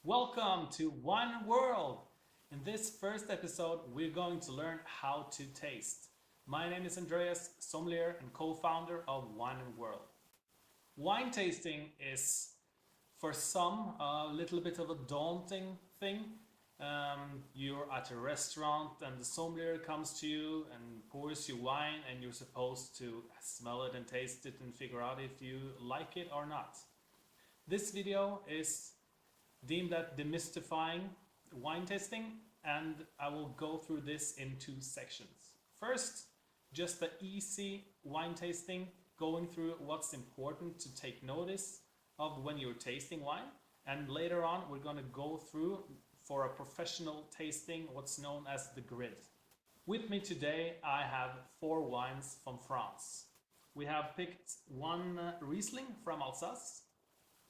Welcome to One World! In this first episode, we're going to learn how to taste. My name is Andreas, sommelier and co-founder of One World. Wine tasting is, for some, a little bit of a daunting thing. You're at a restaurant and the sommelier comes to you and pours you wine, and you're supposed to smell it and taste it and figure out if you like it or not. This video is deemed at demystifying wine tasting, and I will go through this in two sections. First, just the easy wine tasting, going through what's important to take notice of when you're tasting wine, and later on we're going to go through, for a professional tasting, what's known as the grid. With me today I have 4 wines from France. We have picked one Riesling from Alsace,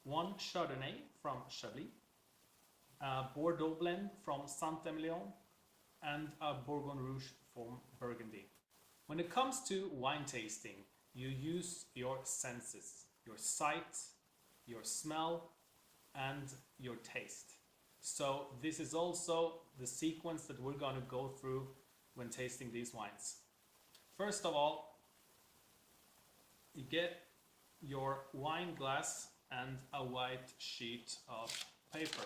one Chardonnay from Chablis, a Bordeaux blend from Saint-Emilion, and a Borgin Rouge from Burgundy. When it comes to wine tasting, you use your senses, your sight, your smell, and your taste. So this is also the sequence that we're going to go through when tasting these wines. First of all, you get your wine glass and a white sheet of paper.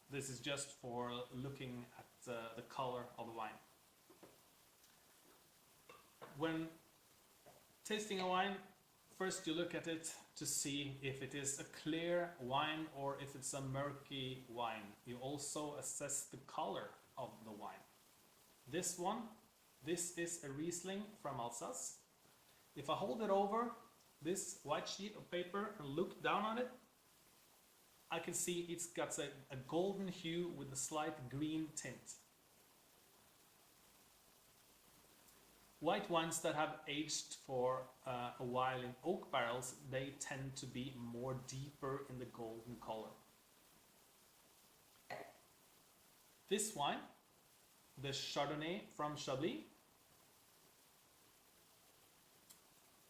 This is just for looking at the color of the wine. When tasting a wine, first you look at it to see if it is a clear wine or if it's a murky wine. You also assess the color of the wine. This is a Riesling from Alsace. If I hold it over this white sheet of paper and look down on it, I can see it's got a golden hue with a slight green tint. White wines that have aged for a while in oak barrels, they tend to be more deeper in the golden color. This wine, the Chardonnay from Chablis,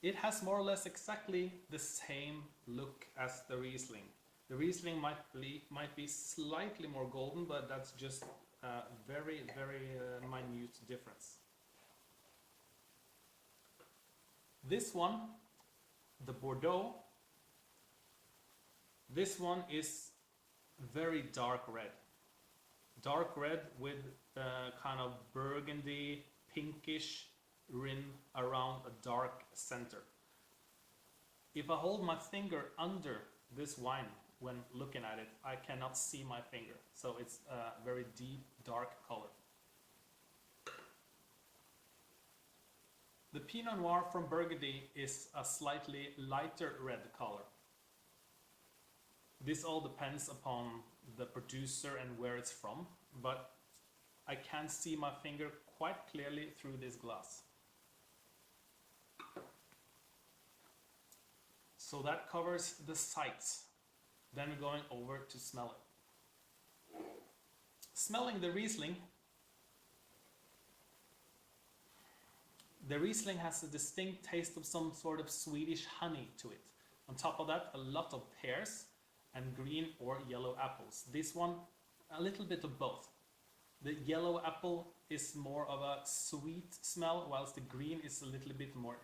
it has more or less exactly the same look as the Riesling. The Riesling might be slightly more golden, but that's just a very minute difference. This one, the Bordeaux, this one is very dark red. Dark red with kind of burgundy, pinkish rim around a dark center. If I hold my finger under this wine when looking at it, I cannot see my finger. So it's a very deep, dark color. The Pinot Noir from Burgundy is a slightly lighter red color. This all depends upon the producer and where it's from, but I can see my finger quite clearly through this glass. So that covers the sights. Then we're going over to smell it. Smelling the Riesling has a distinct taste of some sort of Swedish honey to it. On top of that, a lot of pears and green or yellow apples. This one, a little bit of both. The yellow apple is more of a sweet smell, whilst the green is a little bit more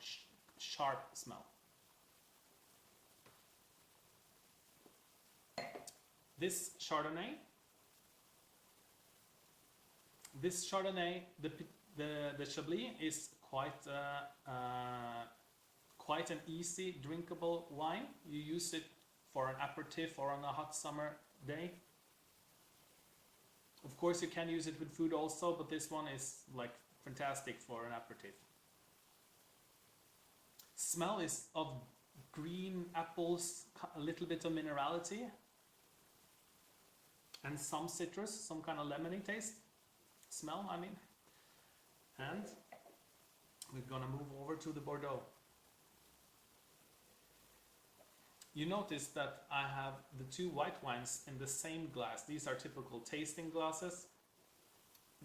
sharp smell. This Chardonnay, the Chablis is quite an easy drinkable wine. You use it for an aperitif or on a hot summer day. Of course you can use it with food also, but this one is like fantastic for an aperitif. Smell is of green apples, a little bit of minerality, and some citrus, some kind of lemony taste. Smell, I mean. And we're gonna move over to the Bordeaux. You notice that I have the 2 white wines in the same glass. These are typical tasting glasses.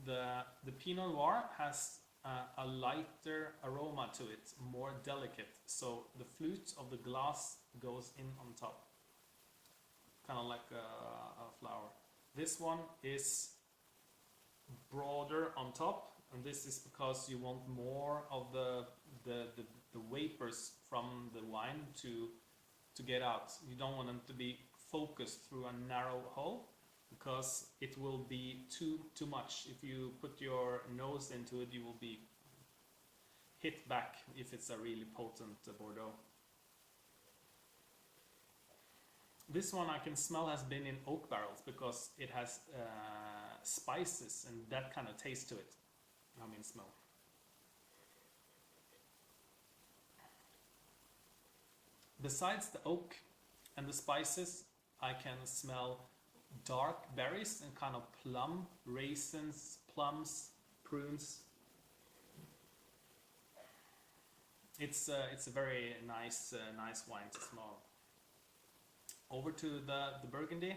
The Pinot Noir has a lighter aroma to it, more delicate. So the flute of the glass goes in on top. kind of like a flower. This one is broader on top, and this is because you want more of the vapors from the wine to get out. You don't want them to be focused through a narrow hole, because it will be too much. If you put your nose into it, you will be hit back if it's a really potent Bordeaux. This one I can smell has been in oak barrels because it has spices and that kind of taste to it. I mean smell. Besides the oak and the spices, I can smell dark berries and kind of plum, raisins, plums, prunes. It's a very nice wine to smell. Over to the Burgundy.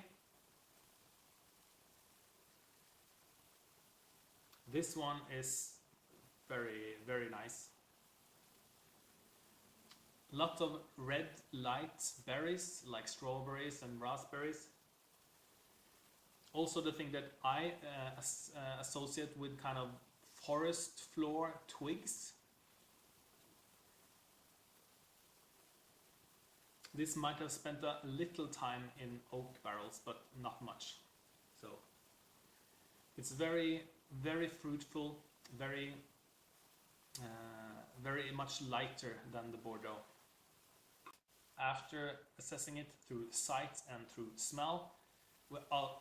This one is very nice. Lot of red light berries like strawberries and raspberries. Also the thing that I associate with kind of forest floor twigs. This might have spent a little time in oak barrels, but not much. So it's very fruitful, very much lighter than the Bordeaux. After assessing it through sight and through smell,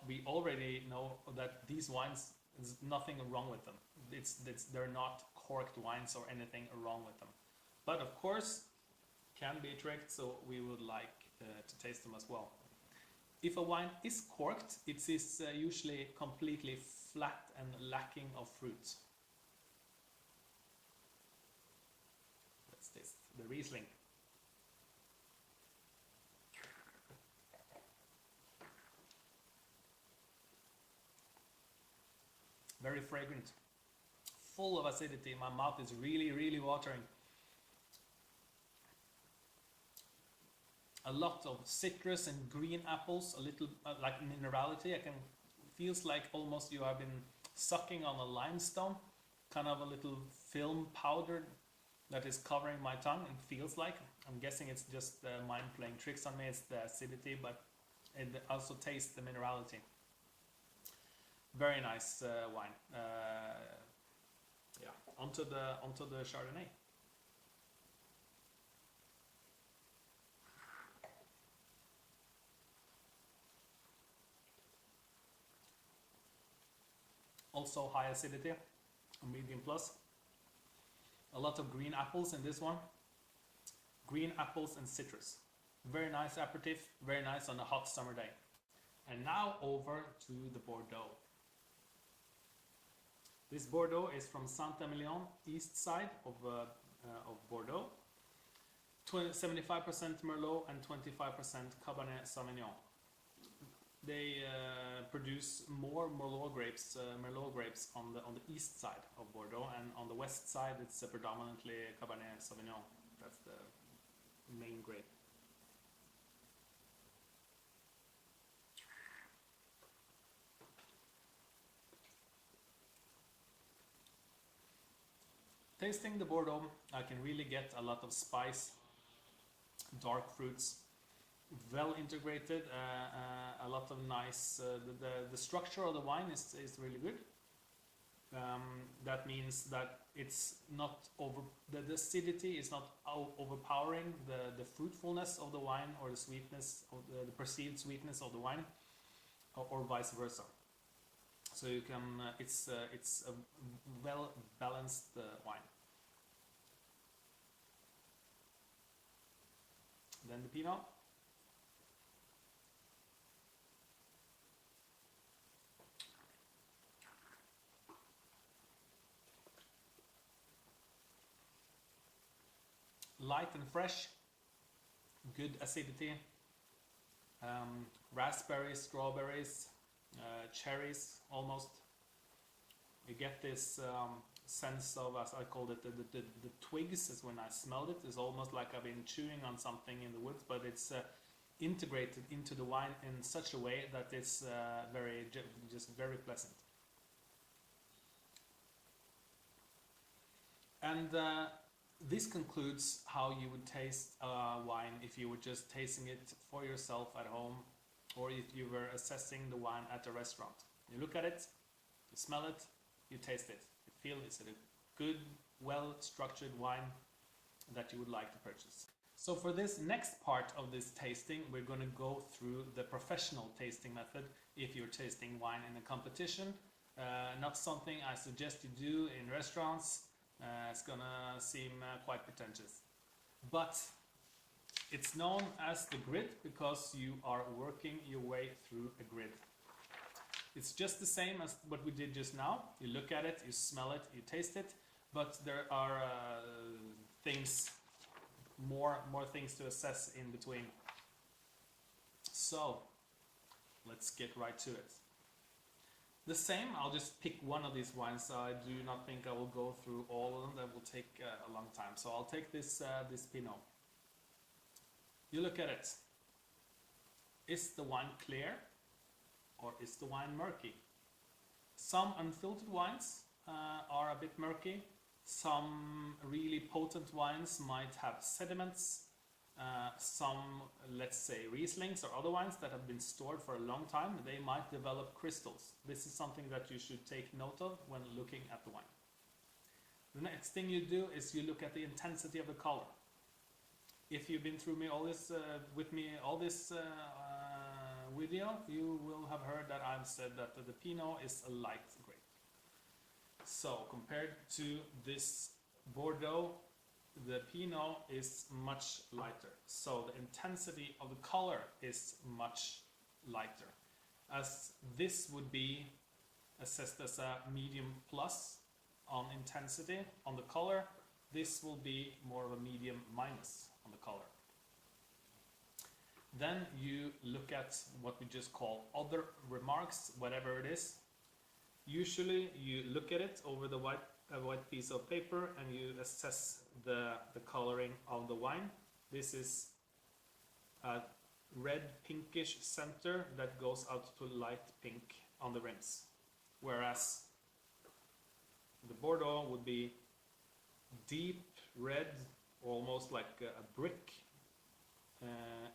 we already know that these wines, there's nothing wrong with them. They're not corked wines or anything wrong with them. But of course, can be tricked, so we would like to taste them as well. If a wine is corked, it is usually completely flat and lacking of fruit. Let's taste the Riesling. Very fragrant, full of acidity. My mouth is really watering. A lot of citrus and green apples, a little like minerality. Feels like almost you have been sucking on a limestone, kind of a little film powder that is covering my tongue. It feels like. I'm guessing it's just the mind playing tricks on me. It's the acidity, but it also tastes the minerality. Very nice wine. Yeah, onto the Chardonnay. Also high acidity, medium plus. A lot of green apples in this one. Green apples and citrus. Very nice aperitif, very nice on a hot summer day. And now over to the Bordeaux. This Bordeaux is from Saint-Emilion, east side of Bordeaux. 75% Merlot and 25% Cabernet Sauvignon. They produce more Merlot grapes on the east side of Bordeaux, and on the west side it's predominantly Cabernet Sauvignon. That's the main grape. Tasting the Bordeaux, I can really get a lot of spice, dark fruits, well integrated, a lot of nice, the structure of the wine is really good. That means that it's not the acidity is not overpowering the fruitfulness of the wine or the sweetness of the perceived sweetness of the wine, or vice versa. So you can it's a well balanced wine. Then the Pinot. Light and fresh, good acidity, raspberries, strawberries, cherries almost. You get this sense of, as I called it, the twigs. Is when I smelled it. It's almost like I've been chewing on something in the woods, but it's integrated into the wine in such a way that it's just very pleasant. And this concludes how you would taste wine if you were just tasting it for yourself at home, or if you were assessing the wine at a restaurant. You look at it, you smell it, you taste it. You feel is it a good, well-structured wine that you would like to purchase. So for this next part of this tasting, we're going to go through the professional tasting method if you're tasting wine in a competition. Not something I suggest you do in restaurants. It's gonna seem quite pretentious. But it's known as the grid because you are working your way through a grid. It's just the same as what we did just now. You look at it, you smell it, you taste it, but there are more things to assess in between. So let's get right to it. The same, I'll just pick one of these wines. I do not think I will go through all of them. That will take a long time. So I'll take this Pinot. You look at it. Is the wine clear or is the wine murky? Some unfiltered wines are a bit murky. Some really potent wines might have sediments. Some, let's say, Rieslings or other wines that have been stored for a long time, they might develop crystals. This is something that you should take note of when looking at the wine. The next thing you do is you look at the intensity of the color. If you've been through with me all this video, you will have heard that I've said that the Pinot is a light grape. So compared to this Bordeaux, the Pinot is much lighter. So the intensity of the color is much lighter. As this would be assessed as a medium plus on intensity on the color, this will be more of a medium minus on the color. Then you look at what we just call other remarks, whatever it is. Usually you look at it over the white piece of paper and you assess the coloring of the wine. This is a red pinkish center that goes out to light pink on the rims, whereas the Bordeaux would be deep red, almost like a brick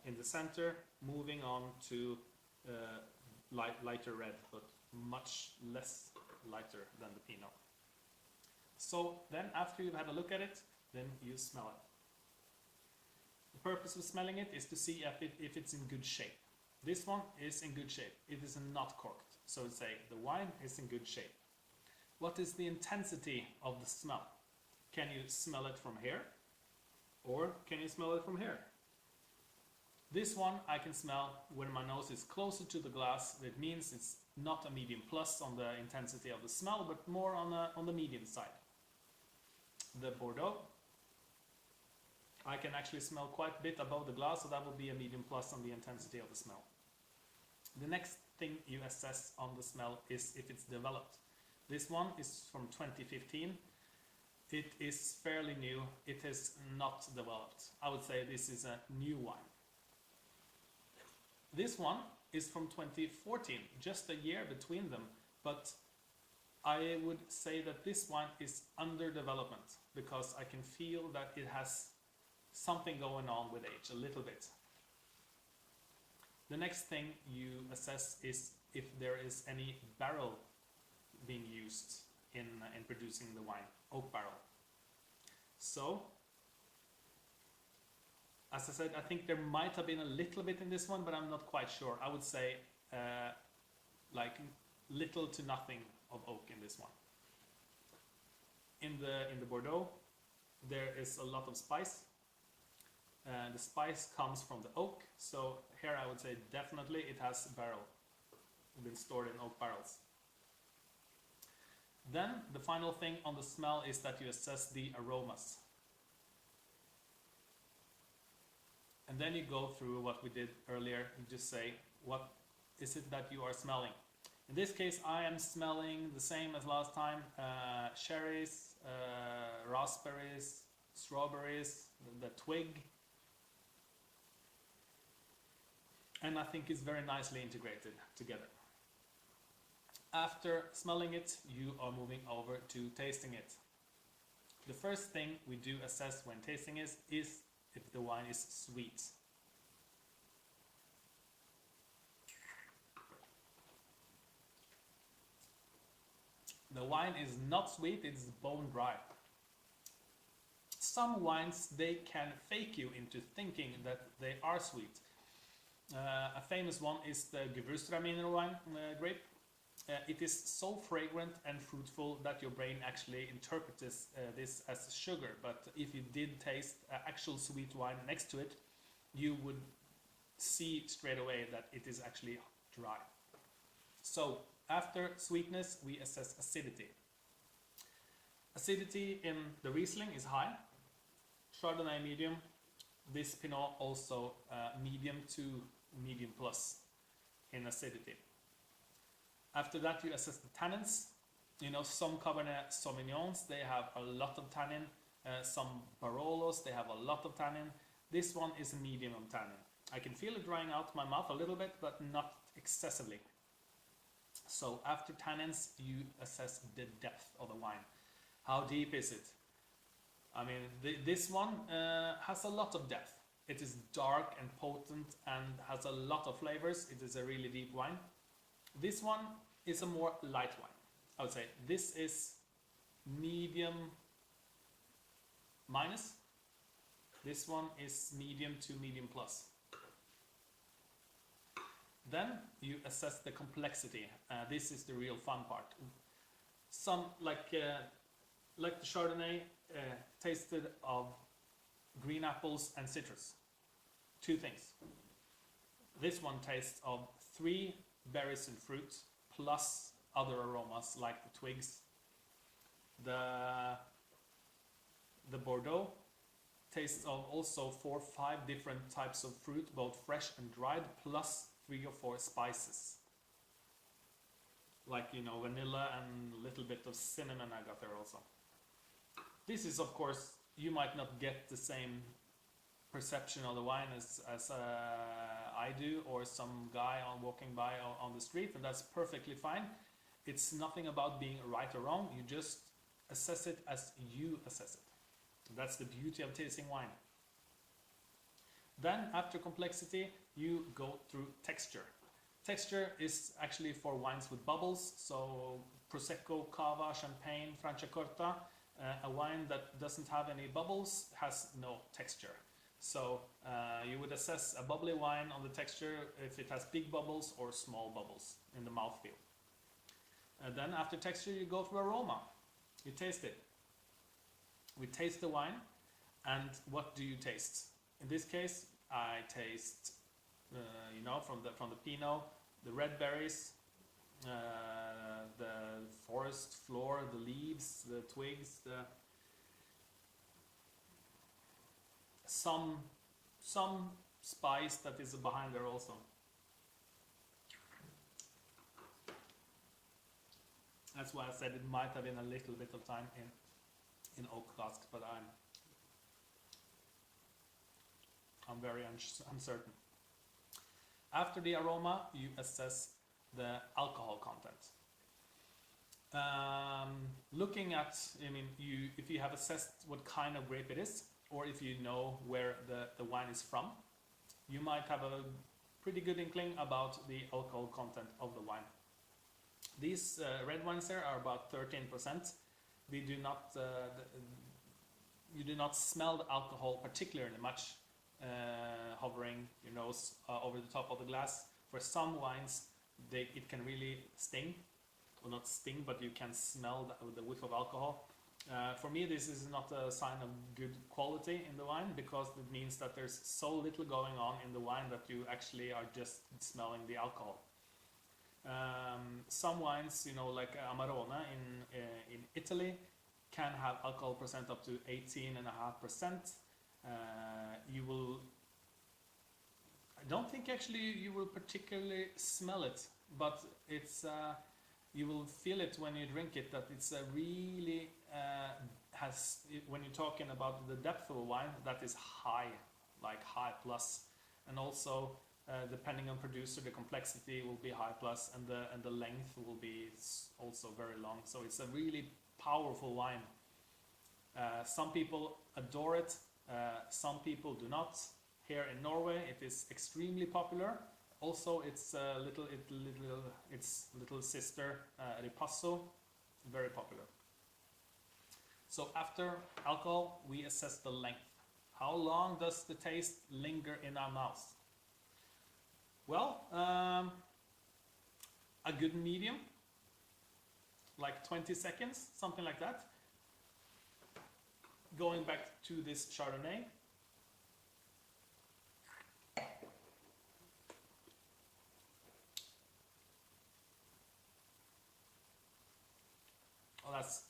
in the center, moving on to lighter red, but much less lighter than the Pinot. So then after you've had a look at it, then you smell it. The purpose of smelling it is to see if it's in good shape. This one is in good shape. It is not corked. So say the wine is in good shape. What is the intensity of the smell? Can you smell it from here? Or can you smell it from here? This one I can smell when my nose is closer to the glass. It means it's not a medium plus on the intensity of the smell, but more on the medium side. The Bordeaux, I can actually smell quite a bit above the glass, so that will be a medium plus on the intensity of the smell. The next thing you assess on the smell is if it's developed. This one is from 2015. It is fairly new. It is not developed. I would say this is a new wine. This one is from 2014, just a year between them, but I would say that this wine is under development because I can feel that it has something going on with age, a little bit. The next thing you assess is if there is any barrel being used in producing the wine, oak barrel. So, as I said, I think there might have been a little bit in this one, but I'm not quite sure. I would say like little to nothing of oak in this one. In the Bordeaux, there is a lot of spice. The spice comes from the oak, so here I would say definitely it has barrel, been stored in oak barrels. Then the final thing on the smell is that you assess the aromas. And then you go through what we did earlier. You just say, what is it that you are smelling? In this case, I am smelling the same as last time. Cherries, raspberries, strawberries, the twig. and I think it's very nicely integrated together. After smelling it, you are moving over to tasting it. The first thing we do assess when tasting is if the wine is sweet. The wine is not sweet, it's bone dry. Some wines, they can fake you into thinking that they are sweet. A famous one is the Gewürztraminer wine grape. It is so fragrant and fruitful that your brain actually interprets this as sugar, but if you did taste actual sweet wine next to it, you would see straight away that it is actually dry. So after sweetness, we assess acidity. Acidity in the Riesling is high, Chardonnay medium, this Pinot also medium to medium plus in acidity. After that, you assess the tannins. You know, some Cabernet Sauvignons, they have a lot of tannin. Some Barolos, they have a lot of tannin. This one is a medium of tannin. I can feel it drying out my mouth a little bit, but not excessively. So after tannins, you assess the depth of the wine. How deep is it? I mean, this one has a lot of depth. It is dark and potent and has a lot of flavors. It is a really deep wine. This one is a more light wine. I would say this is medium minus. This one is medium to medium plus. Then you assess the complexity. This is the real fun part. Some like the Chardonnay tasted of green apples and citrus. Two things. This one tastes of 3 berries and fruit plus other aromas like the twigs. The Bordeaux tastes of also 4 or 5 different types of fruit, both fresh and dried, plus 3 or 4 spices. Like, you know, vanilla and a little bit of cinnamon I got there also. This is, of course, you might not get the same perception of the wine as I do, or some guy walking by on the street, and that's perfectly fine. It's nothing about being right or wrong, you just assess it as you assess it. That's the beauty of tasting wine. Then, after complexity, you go through texture. Texture is actually for wines with bubbles, so Prosecco, Cava, Champagne, Franciacorta. A wine that doesn't have any bubbles has no texture. So you would assess a bubbly wine on the texture if it has big bubbles or small bubbles in the mouthfeel. And then after texture you go through aroma. You taste it. We taste the wine, and what do you taste? In this case, I taste, you know, from the Pinot, the red berries, the forest floor, the leaves, the twigs, some spice that is behind there also. That's why I said it might have been a little bit of time in oak casks, but I'm very uncertain. After the aroma, you assess the alcohol content. Looking at, I mean, if you have assessed what kind of grape it is, or if you know where the wine is from, you might have a pretty good inkling about the alcohol content of the wine. These red wines here are about 13%. We do not, you do not smell the alcohol particularly much hovering your nose over the top of the glass. For some wines, it can really sting, or not sting, but you can smell the whiff of alcohol. For me, this is not a sign of good quality in the wine, because it means that there's so little going on in the wine that you actually are just smelling the alcohol. Some wines, you know, like Amarone in Italy, can have alcohol percent up to 18.5%. I don't think actually you will particularly smell it, but it's you will feel it when you drink it, that it's a really when you're talking about the depth of a wine, that is high, like high plus. And also Depending on producer, the complexity will be high plus, and the length will be also very long. So it's a really powerful wine. Some people adore it, some people do not. Here in Norway, it is extremely popular. Also, its little sister, Ripasso, very popular. So after alcohol, we assess the length. How long does the taste linger in our mouth? Well, a good medium, like 20 seconds, something like that. Going back to this Chardonnay. Oh, that's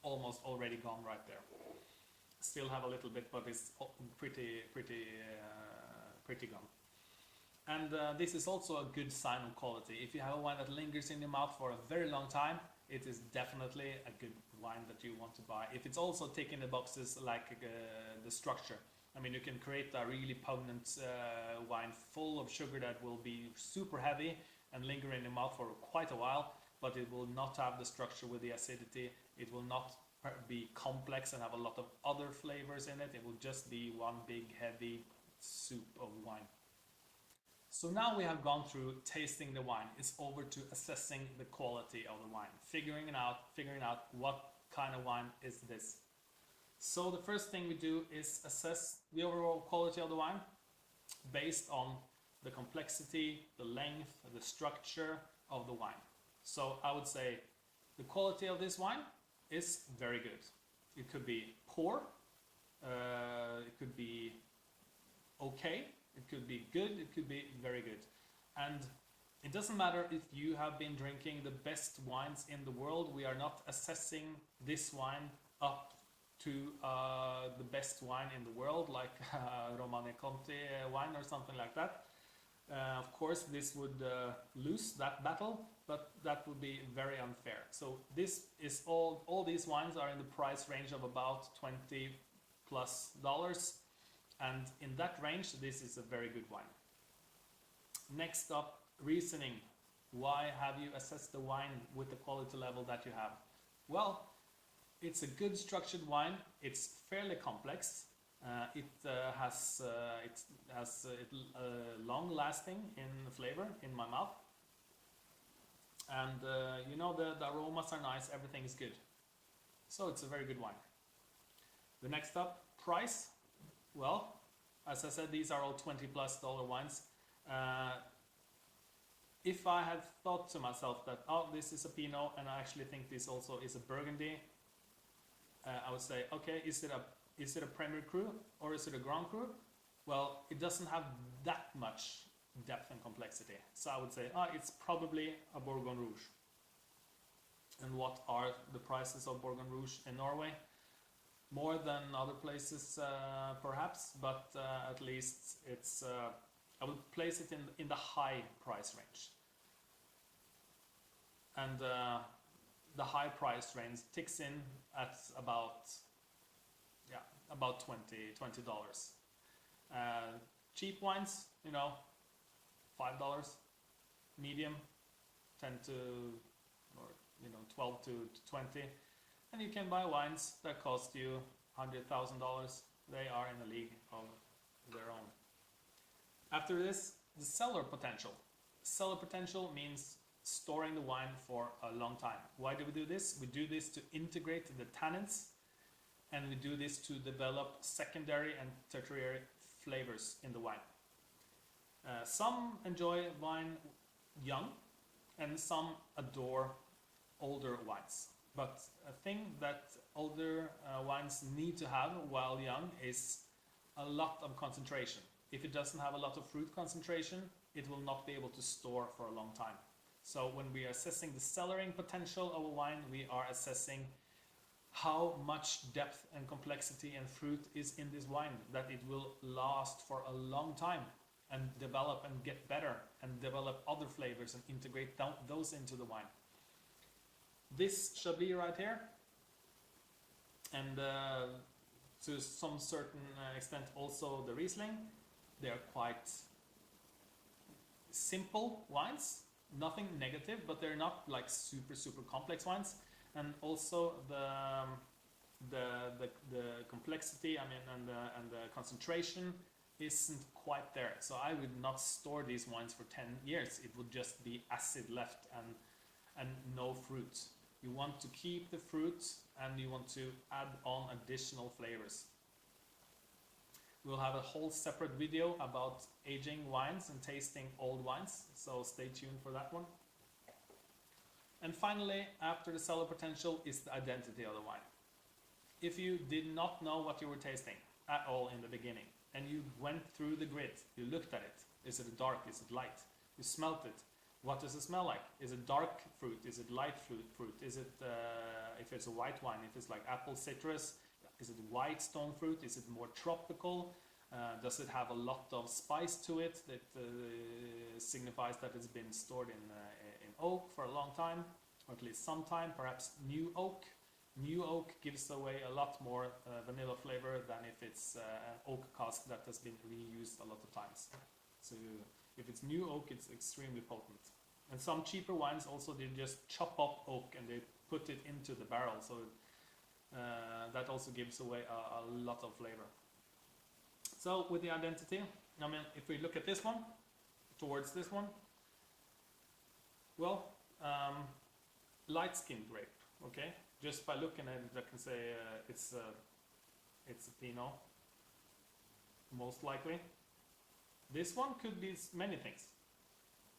almost already gone right there. Still have a little bit, but it's pretty gone. And this is also a good sign of quality. If you have a wine that lingers in your mouth for a very long time, it is definitely a good wine that you want to buy. If it's also ticking the boxes like the structure, I mean, you can create a really potent wine full of sugar that will be super heavy and linger in your mouth for quite a while, but it will not have the structure with the acidity. It will not be complex and have a lot of other flavors in it. It will just be one big heavy soup of wine. So now we have gone through tasting the wine. It's over to assessing the quality of the wine, figuring out what kind of wine is this. So the first thing we do is assess the overall quality of the wine based on the complexity, the length, the structure of the wine. So I would say the quality of this wine is very good. It could be poor, it could be okay, it could be good, it could be very good. And it doesn't matter if you have been drinking the best wines in the world. We are not assessing this wine up to the best wine in the world, like Romane Conti wine or something like that. Of course, this would lose that battle, but that would be very unfair. So this is all these wines are in the price range of about $20+, and in that range, this is a very good wine. Next up, reasoning. Why have you assessed the wine with the quality level that you have? Well, it's a good structured wine. It's fairly complex. It has long lasting in flavor in my mouth, and you know, the aromas are nice, everything is good, so it's a very good wine. The next up, price. Well, as I said, these are all $20+ wines. If I had thought to myself that, oh, this is a Pinot and I actually think this also is a Burgundy, I would say, okay, is it a Premier Cru or is it a Grand Cru? Well, it doesn't have that much depth and complexity. So I would say, it's probably a Borgin Rouge. And what are the prices of Borgin Rouge in Norway? More than other places, perhaps, but at least it's, I would place it in the high price range. And the high price range ticks in at about $20. Cheap wines, you know, $5. Medium, 10 to, or you know, 12 to 20. And you can buy wines that cost you $100,000. They are in a league of their own. After this, the cellar potential. Cellar potential means storing the wine for a long time. Why do we do this? We do this to integrate the tannins, and we do this to develop secondary and tertiary flavors in the wine. Some enjoy wine young, and some adore older wines. But a thing that older wines need to have while young is a lot of concentration. If it doesn't have a lot of fruit concentration, it will not be able to store for a long time. So when we are assessing the cellaring potential of a wine, we are assessing how much depth and complexity and fruit is in this wine, that it will last for a long time and develop and get better and develop other flavors and integrate those into the wine. This Chablis right here, and to some certain extent also the Riesling, they are quite simple wines, nothing negative, but they're not like super complex wines. And also the complexity, I mean, and the concentration isn't quite there. So I would not store these wines for 10 years. It would just be acid left and no fruit. You want to keep the fruit and you want to add on additional flavors. We'll have a whole separate video about aging wines and tasting old wines, so stay tuned for that one. And finally, after the cellar potential, is the identity of the wine. If you did not know what you were tasting at all in the beginning, and you went through the grid, you looked at it, is it dark, is it light? You smelt it, what does it smell like? Is it dark fruit, is it light fruit? Is it, if it's a white wine, if it's like apple citrus, is it white stone fruit? Is it more tropical? Does it have a lot of spice to it that signifies that it's been stored in oak for a long time, or at least some time, perhaps new oak? New oak gives away a lot more vanilla flavor than if it's an oak cask that has been reused a lot of times. So if it's new oak, it's extremely potent. And some cheaper wines also, they just chop up oak and they put it into the barrel. So that also gives away a lot of flavor. So with the identity, I mean, if we look at this one, towards this one, well, light-skinned grape, okay? Just by looking at it, I can say it's a Pinot, most likely. This one could be many things.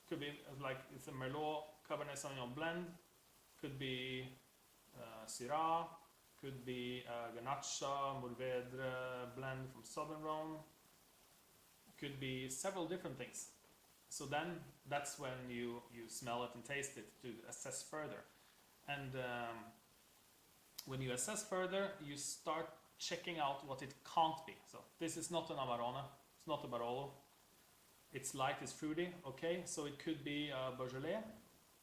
Could be like it's a Merlot Cabernet Sauvignon blend, could be Syrah, could be Garnacha, Mourvèdre blend from Southern Rhone. Could be several different things. So then that's when you smell it and taste it to assess further. And when you assess further, you start checking out what it can't be. So this is not an Amarone, it's not a Barolo. It's light, it's fruity, okay. So it could be Beaujolais.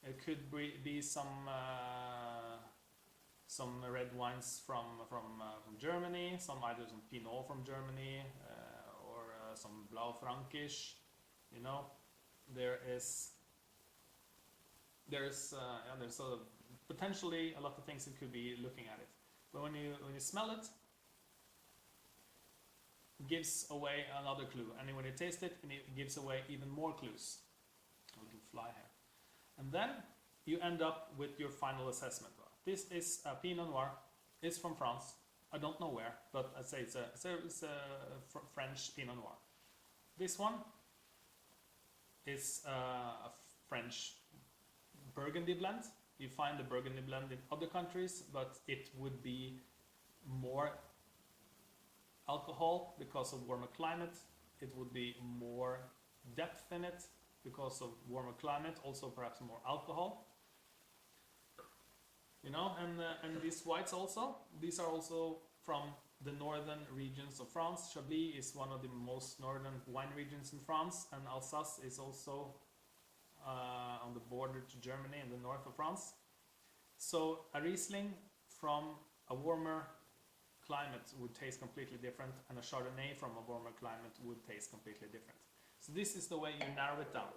It could be some red wines from Germany, either some Pinot from Germany or some Blaufränkisch. You know, there's potentially a lot of things it could be looking at it. But when you smell it, it gives away another clue, and when you taste it, it gives away even more clues. A little fly here, and then you end up with your final assessment. This is a Pinot Noir. It's from France. I don't know where, but I'd say it's a French Pinot Noir. This one is a French Burgundy blend. You find the Burgundy blend in other countries, but it would be more alcohol because of warmer climate. It would be more depth in it because of warmer climate, also perhaps more alcohol. You know, and these whites also, these are also from the northern regions of France. Chablis is one of the most northern wine regions in France, and Alsace is also on the border to Germany in the north of France. So a Riesling from a warmer climate would taste completely different, and a Chardonnay from a warmer climate would taste completely different. So this is the way you narrow it down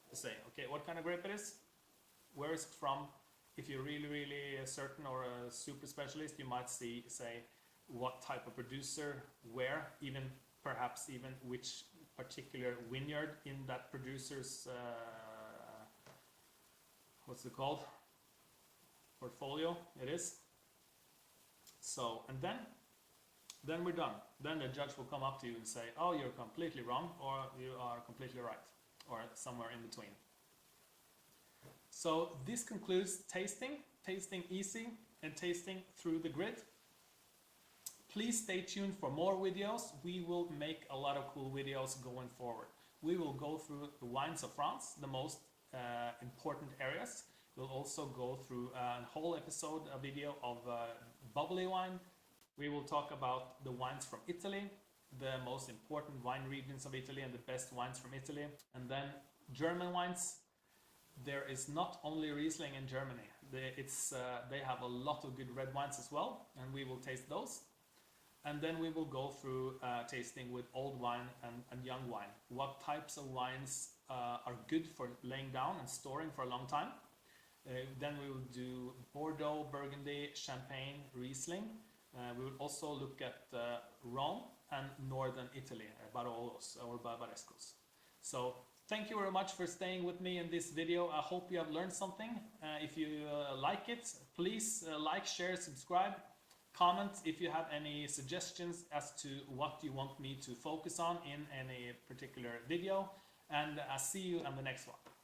to say, okay, what kind of grape it is, where is it from. If you're really certain or a super specialist, you might say what type of producer, where, even perhaps even which particular vineyard in that producer's what's it called, portfolio it is. So, and then we're done. Then the judge will come up to you and say, oh, you're completely wrong, or you are completely right, or somewhere in between. So this concludes tasting easy and tasting through the grid. Please stay tuned for more videos. We will make a lot of cool videos going forward. We will go through the wines of France, the most important areas. We'll also go through a whole episode, a video of bubbly wine. We will talk about the wines from Italy, the most important wine regions of Italy and the best wines from Italy. And then German wines. There is not only Riesling in Germany. They have a lot of good red wines as well, and we will taste those. And then we will go through tasting with old wine and young wine. What types of wines are good for laying down and storing for a long time. Then we will do Bordeaux, Burgundy, Champagne, Riesling. We will also look at Rome and northern Italy, Barolo's or Barbarescos. So thank you very much for staying with me in this video. I hope you have learned something. If you like it, please like, share, subscribe. Comment if you have any suggestions as to what you want me to focus on in any particular video. And I'll see you on the next one.